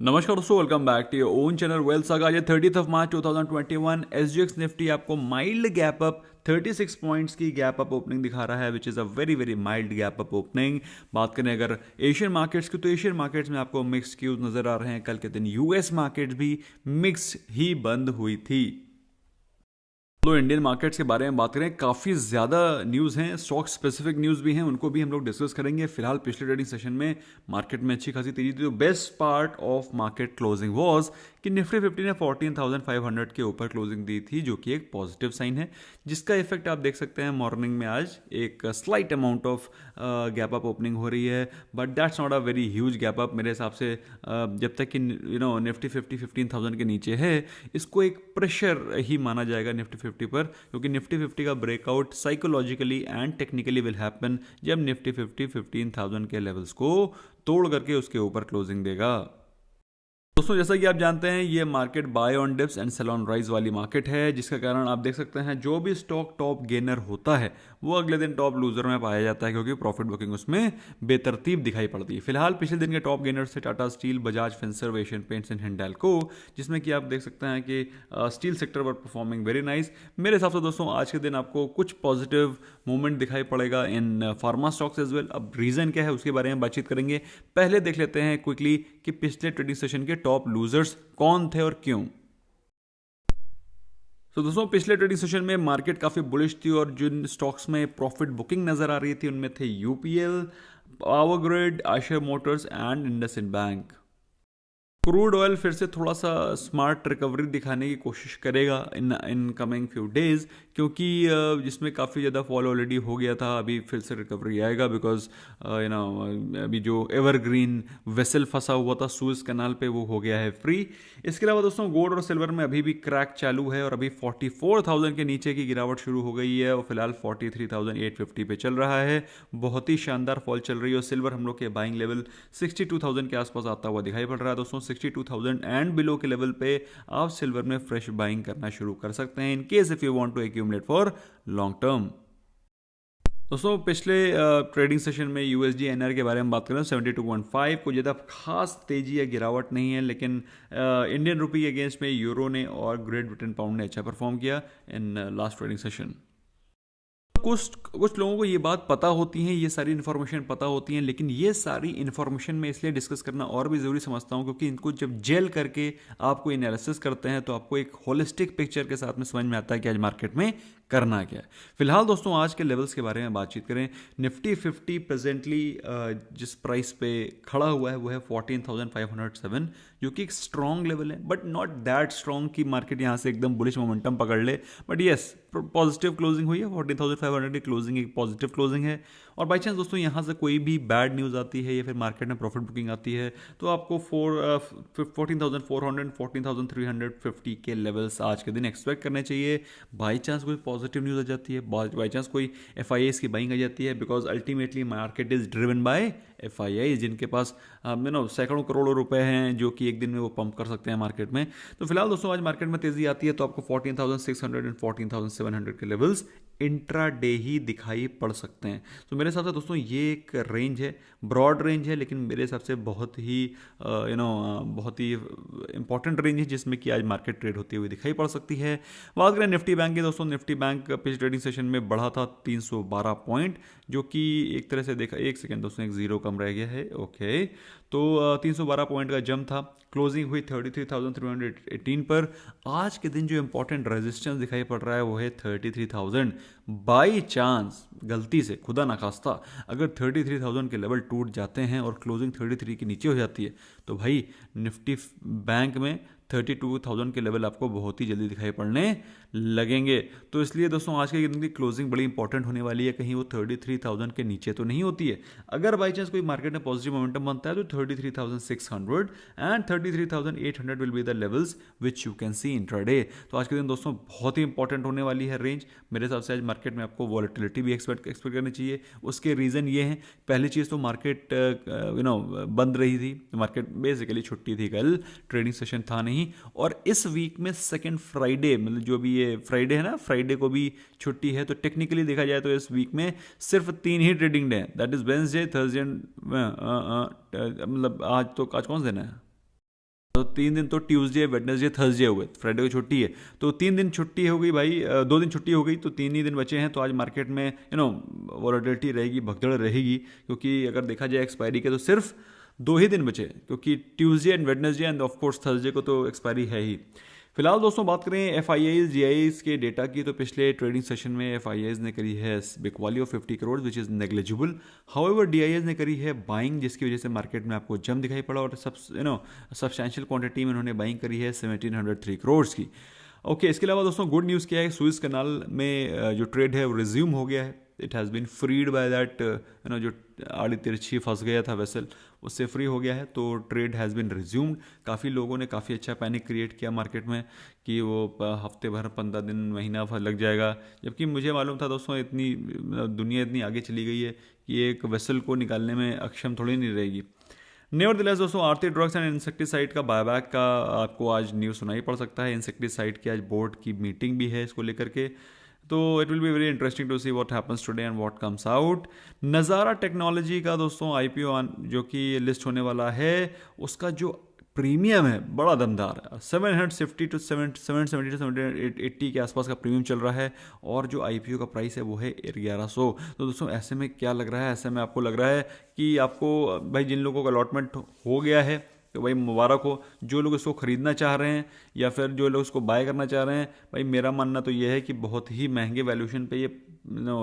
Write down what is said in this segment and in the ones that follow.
नमस्कार दोस्तों, welcome back to your own channel wealth saga. ये 30 ऑफ मार्च 2021 एसजीएक्स निफ्टी आपको माइल्ड गैप अप 36 पॉइंट्स की गैप अप ओपनिंग दिखा रहा है, which is a very very mild gap up opening. बात करें अगर एशियन मार्केट्स की, तो एशियन मार्केट्स में आपको मिक्स क्यूज नजर आ रहे हैं। कल के दिन यूएस मार्केट्स भी मिक्स ही बंद हुई थी। तो इंडियन मार्केट्स के बारे में बात करें, काफ़ी ज़्यादा न्यूज़ हैं, स्टॉक स्पेसिफिक न्यूज़ भी हैं, उनको भी हम लोग डिस्कस करेंगे। फिलहाल पिछले ट्रेडिंग सेशन में मार्केट में अच्छी खासी तेजी थी। तो best part of market closing was कि निफ्टी 50 ने 14,500 के ऊपर क्लोजिंग दी थी, जो कि एक पॉजिटिव साइन है, जिसका इफेक्ट आप देख सकते हैं मॉर्निंग में। आज एक slight amount of gap up opening हो रही है, but that's not a very huge gap up मेरे हिसाब से। जब तक कि निफ्टी 50 15,000 के नीचे है, इसको एक प्रेशर ही माना जाएगा निफ्टी 50 पर, क्योंकि निफ्टी 50 का breakout psychologically and technically will happen जब निफ्टी 50 15,000 के लेवल्स को तोड़ करके उसके ऊपर क्लोजिंग देगा। दोस्तों, जैसा कि आप जानते हैं, ये market buy on dips and sell on rise वाली मार्केट है, जिसका कारण आप देख सकते हैं जो भी स्टॉक टॉप गेनर होता है वो अगले दिन टॉप लूजर में पाया जाता है, क्योंकि प्रॉफिट बुकिंग उसमें बेतरतीब दिखाई पड़ती है। फिलहाल पिछले दिन के टॉप गेनर से Tata steel, Bajaj Finserv, Asian paints and Hindalco, जिसमें कि आप देख सकते हैं कि स्टील सेक्टर पर परफॉर्मिंग वेरी नाइस। मेरे हिसाब से दोस्तों आज के दिन आपको कुछ पॉजिटिव मूवमेंट दिखाई पड़ेगा in pharma stocks as well. अब रीजन क्या है उसके बारे में बातचीत करेंगे। पहले देख लेते हैं क्विकली कि पिछले ट्रेडिंग सेशन के टॉप लूजर्स कौन थे और क्यों। तो दोस्तों, पिछले ट्रेडिंग सेशन में मार्केट काफी बुलिश थी और जिन स्टॉक्स में प्रॉफिट बुकिंग नजर आ रही थी उनमें थे UPL, power grid, Eicher Motors and IndusInd bank. Crude oil फिर से थोड़ा सा स्मार्ट रिकवरी दिखाने की कोशिश करेगा इन कमिंग फ्यू डेज, क्योंकि जिसमें काफ़ी ज़्यादा फॉल ऑलरेडी हो गया था। अभी फिर से रिकवरी आएगा, बिकॉज अभी जो एवरग्रीन वेसल फंसा हुआ था सुएज कैनाल पे, वो हो गया है फ्री। इसके अलावा दोस्तों, गोल्ड और सिल्वर में अभी भी क्रैक चालू है और अभी 44,000 के नीचे की गिरावट शुरू हो गई है और फिलहाल 43,850 पे चल रहा है। बहुत ही शानदार फॉल चल रही है और सिल्वर हम लोग के बाइंग लेवल 62,000 के आसपास आता हुआ दिखाई पड़ रहा है। दोस्तों, 62,000 एंड बिलो के लेवल पे आप सिल्वर में फ्रेश बाइंग करना शुरू कर सकते हैं, in case if you want to accumulate for long term. दोस्तों, पिछले ट्रेडिंग सेशन में यूएसडी एनआर के बारे में बात करें, 72.5 को ज़्यादा खास तेजी या गिरावट नहीं है, लेकिन इंडियन रुपी के अगेंस्ट में यूरो ने और ग्रेट ब्रिटेन पाउंड ने अच्छा परफॉर्म किया इन लास्ट ट्रेडिंग सेशन। कुछ कुछ लोगों को ये बात पता होती है, ये सारी इन्फॉर्मेशन पता होती है, लेकिन ये सारी इन्फॉर्मेशन मैं इसलिए डिस्कस करना और भी ज़रूरी समझता हूँ, क्योंकि इनको जब जेल करके आपको एनालिसिस करते हैं तो आपको एक होलिस्टिक पिक्चर के साथ में समझ में आता है कि आज मार्केट में करना क्या है। फिलहाल दोस्तों, आज के लेवल्स के बारे में बातचीत करें। निफ्टी 50 प्रेजेंटली जिस प्राइस पे खड़ा हुआ है वो है 14,507, जो कि एक स्ट्रॉन्ग लेवल है, बट नॉट दैट स्ट्रॉन्ग कि मार्केट यहाँ से एकदम बुलिश मोमेंटम पकड़ ले। बट येस, पॉजिटिव क्लोजिंग हुई है, 14,500 की क्लोजिंग एक पॉजिटिव क्लोजिंग है। और बाई चांस दोस्तों यहाँ से कोई भी बैड न्यूज़ आती है या फिर मार्केट में प्रॉफिट बुकिंग आती है, तो आपको 14,400 14,350 के लेवल्स आज के दिन एक्सपेक्ट करने चाहिए। बाई चांस कोई पॉजिटिव न्यूज़ आ जाती है, बाई चांस कोई एफआईआईज की बाइंग आ जाती है, because ultimately market is driven by FII, जिनके पास सैकड़ों करोड़ों रुपए हैं जो कि एक दिन में वो पंप कर सकते हैं मार्केट में। तो फिलहाल दोस्तों, आज मार्केट में तेजी आती है तो आपको 14,600 एंड 14,700 के लेवल्स इंट्रा डे ही दिखाई पड़ सकते हैं। तो मेरे हिसाब से दोस्तों ये एक रेंज है, ब्रॉड रेंज है, लेकिन मेरे हिसाब से बहुत ही बहुत ही इंपॉर्टेंट रेंज है, जिसमें कि आज मार्केट ट्रेड होती हुई दिखाई पड़ सकती है। बात करें निफ्टी बैंक की, दोस्तों निफ्टी बैंक पिछले ट्रेडिंग सेशन में बढ़ा था 312 पॉइंट, जो कि एक तरह से देखा, एक सेकेंड दोस्तों, एक जीरो कम रह गया है, ओके। तो 312 पॉइंट का जंप था, क्लोजिंग हुई 33,318 पर। आज के दिन जो इंपॉर्टेंट रेजिस्टेंस दिखाई पड़ रहा है वो है 33,000। बाई चांस, गलती से, खुदा ना खास्ता, अगर 33,000 के लेवल टूट जाते हैं और क्लोजिंग 33 के नीचे हो जाती है, तो भाई निफ्टी बैंक में 32,000 के लेवल आपको बहुत ही जल्दी दिखाई पड़ने लगेंगे। तो इसलिए दोस्तों आज के दिन की क्लोजिंग बड़ी इंपॉर्टेंट होने वाली है, कहीं वो 33,000 के नीचे तो नहीं होती है। अगर बाई चांस कोई मार्केट में पॉजिटिव मोमेंटम बनता है तो 33,600 and 33,800 will be the levels which you can see intraday. तो आज के दिन दोस्तों बहुत ही इंपॉर्टेंट होने वाली है रेंज। मेरे हिसाब से आज मार्केट में आपको वॉलेटिलिटी भी एक्सपेक्ट करनी चाहिए। उसके रीज़न ये हैं, पहली चीज़ तो मार्केट बंद रही थी, मार्केट बेसिकली छुट्टी थी, कल ट्रेडिंग सेशन था नहीं। और इस वीक में सेकेंड फ्राइडे, मतलब जो भी ये फ्राइडे है ना, फ्राइडे को भी छुट्टी है। तो टेक्निकली देखा जाए तो इस वीक में सिर्फ 3 ही ट्रेडिंग डे हैं, दैट इज वेडनेसडे, थर्सडे, मतलब आज कौन सा दिन है? तो 3 दिन तो ट्यूसडे वेडनेसडे थर्सडे हो गए, फ्राइडे को छुट्टी है, तो 3 दिन छुट्टी हो गई भाई, 2 दिन छुट्टी हो गई, तो 3 ही दिन बचे हैं। तो आज मार्केट में वोलेटिलिटी रहेगी, भगदड़ रहेगी, क्योंकि अगर देखा जाए एक्सपायरी के तो सिर्फ 2 ही दिन बचे, क्योंकि Tuesday and Wednesday end of course Thursday को तो एक्सपायरी है ही। फिलहाल दोस्तों बात करें एफआईआईज जीआईज के डेटा की, तो पिछले ट्रेडिंग सेशन में एफआईआईज ने करी है बिकवाली of 50 crore which is negligible. However DIIs ने करी है बाइंग, जिसकी वजह से मार्केट में आपको जम दिखाई पड़ा, और सब्सटैंशियल क्वांटिटी में उन्होंने बाइंग करी है 1703 करोड़ की। ओके, इसके अलावा दोस्तों गुड न्यूज़ क्या है, सुएज कनाल में जो ट्रेड है वो रिज्यूम हो गया है। It has been freed by that जो आड़ी तिरछी फंस गया था वेसल, उससे फ्री हो गया है, तो ट्रेड हैज़ बीन रिज्यूम्ड। काफ़ी लोगों ने काफ़ी अच्छा पैनिक क्रिएट किया मार्केट में कि वो हफ्ते भर 15 दिन महीना भर लग जाएगा, जबकि मुझे मालूम था दोस्तों इतनी दुनिया इतनी आगे चली गई है कि एक वेसल को निकालने में अक्षम थोड़ी नहीं रहेगी। नेवरदिलेस दोस्तों आरती ड्रग्स एंड इंसेक्टिसाइड का बायबैक का आपको आज न्यूज़ सुनाई पड़ सकता है। इंसेक्टिसाइड की आज बोर्ड की मीटिंग भी है इसको लेकर के, तो it will be very interesting to see what happens today and what comes out. Nazara Technology का दोस्तों आईपीओ जो कि लिस्ट होने वाला है, उसका जो प्रीमियम है बड़ा दमदार है, 750 टू 770 टू 780 के आसपास का प्रीमियम चल रहा है, और जो आईपीओ का प्राइस है वो है 1100। तो दोस्तों ऐसे में क्या लग रहा है, ऐसे में आपको लग रहा है कि आपको भाई जिन लोगों का अलॉटमेंट हो गया है तो भाई मुबारक हो, जो लोग इसको ख़रीदना चाह रहे हैं या फिर जो लोग इसको बाय करना चाह रहे हैं, भाई मेरा मानना तो ये है कि बहुत ही महंगे वैल्यूएशन पे ये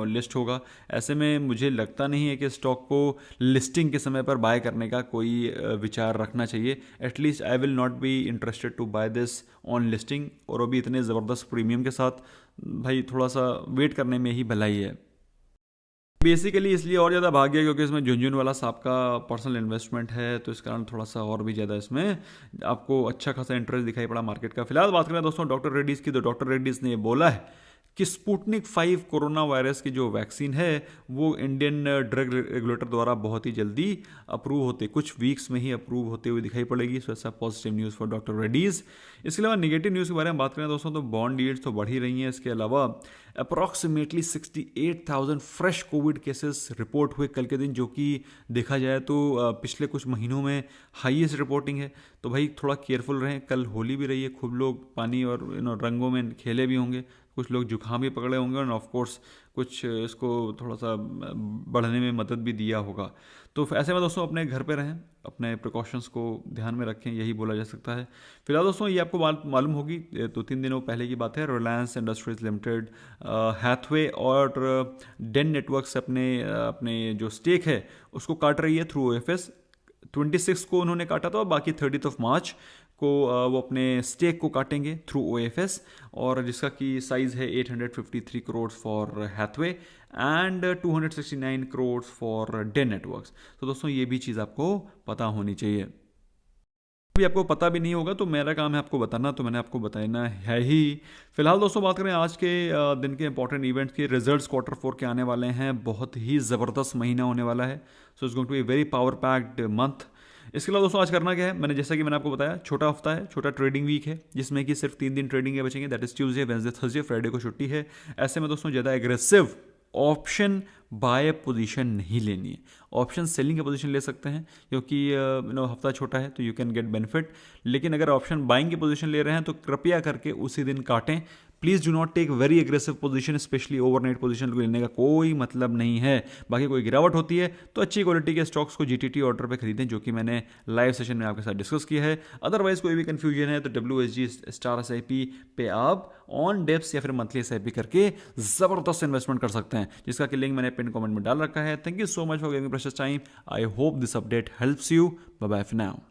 लिस्ट होगा। ऐसे में मुझे लगता नहीं है कि स्टॉक को लिस्टिंग के समय पर बाय करने का कोई विचार रखना चाहिए। At least I will not be interested to buy this on listing, और वो भी इतने ज़बरदस्त प्रीमियम के साथ। भाई थोड़ा सा वेट करने में ही भलाई है। बेसिकली इसलिए और ज़्यादा भाग गया क्योंकि इसमें झुंझुनवाला साहब का पर्सनल इन्वेस्टमेंट है, तो इस कारण थोड़ा सा और भी ज़्यादा इसमें आपको अच्छा खासा इंटरेस्ट दिखाई पड़ा मार्केट का। फिलहाल बात करें दोस्तों डॉक्टर रेड्डीज़ की, तो डॉक्टर रेड्डीज़ ने ये बोला है कि स्पुतनिक 5 कोरोना वायरस की जो वैक्सीन है वो इंडियन ड्रग रेगुलेटर द्वारा बहुत ही जल्दी अप्रूव होते, कुछ वीक्स में ही अप्रूव होते हुए दिखाई पड़ेगी। सो ऐसा positive news for doctor Reddy's. इसके अलावा नेगेटिव न्यूज़ के बारे में बात करें दोस्तों, तो बॉन्ड यील्ड्स तो बढ़ ही रही हैं। इसके अलावा approximately 68,000 fresh Covid cases report हुए कल के दिन, जो कि देखा जाए तो पिछले कुछ महीनों में हाईएस्ट रिपोर्टिंग है। तो भाई थोड़ा केयरफुल रहें, कल होली भी रही है, खूब लोग पानी और रंगों में खेले भी होंगे, कुछ लोग जुकाम भी पकड़े होंगे, और ऑफ कोर्स कुछ इसको थोड़ा सा बढ़ने में मदद भी दिया होगा। तो ऐसे में दोस्तों अपने घर पे रहें, अपने प्रिकॉशंस को ध्यान में रखें, यही बोला जा सकता है। फिलहाल दोस्तों ये आपको मालूम होगी, 2-3 दिनों पहले की बात है, रिलायंस इंडस्ट्रीज लिमिटेड, हैथवे और डेन नेटवर्क्स अपने जो स्टेक है उसको काट रही है थ्रू ओएफएस। 26 को उन्होंने काटा था, और बाकी 30 मार्च को वो अपने स्टेक को काटेंगे थ्रू ओएफएस, और जिसका की साइज़ है 853 crore for Hathway and 269 crore for Den Networks. तो दोस्तों ये भी चीज़ आपको पता होनी चाहिए। भी आपको पता भी नहीं होगा तो मेरा काम है आपको बताना, तो मैंने आपको बताना है ही। फिलहाल दोस्तों बात करें आज के दिन के इंपॉर्टेंट इवेंट्स के, रिजल्ट्स Q4 के आने वाले हैं, बहुत ही ज़बरदस्त महीना होने वाला है। So it's going to be very power packed month. इसके अलावा दोस्तों आज करना क्या है, जैसा कि मैंने आपको बताया, छोटा हफ्ता है, छोटा ट्रेडिंग वीक है, जिसमें कि सिर्फ 3 दिन ट्रेडिंग के बचेंगे, that is Tuesday, Wednesday, Thursday, Friday को छुट्टी है। ऐसे में दोस्तों ज़्यादा एग्रेसिव ऑप्शन बाय पोजीशन नहीं लेनी है, ऑप्शन सेलिंग की पोजीशन ले सकते हैं, क्योंकि हफ्ता छोटा है तो यू कैन गेट बेनिफिट। लेकिन अगर ऑप्शन बाइंग की पोजीशन ले रहे हैं तो कृपया करके उसी दिन काटें। Please do not take very aggressive position, especially overnight position को लेने का कोई मतलब नहीं है। बाकी कोई गिरावट होती है तो अच्छी क्वालिटी के स्टॉक्स को जीटीटी ऑर्डर पे खरीदें, जो कि मैंने लाइव सेशन में आपके साथ डिस्कस किया है। अदरवाइज कोई भी कंफ्यूजन है तो WSG स्टार SIP पे आप ऑन डेप्स या फिर मंथली SIP करके ज़बरदस्त इन्वेस्टमेंट कर सकते हैं, जिसका कि लिंक मैंने पिन कमेंट में डाल रखा है। Thank you so much for giving precious time. I hope this update helps you. Bye bye for now.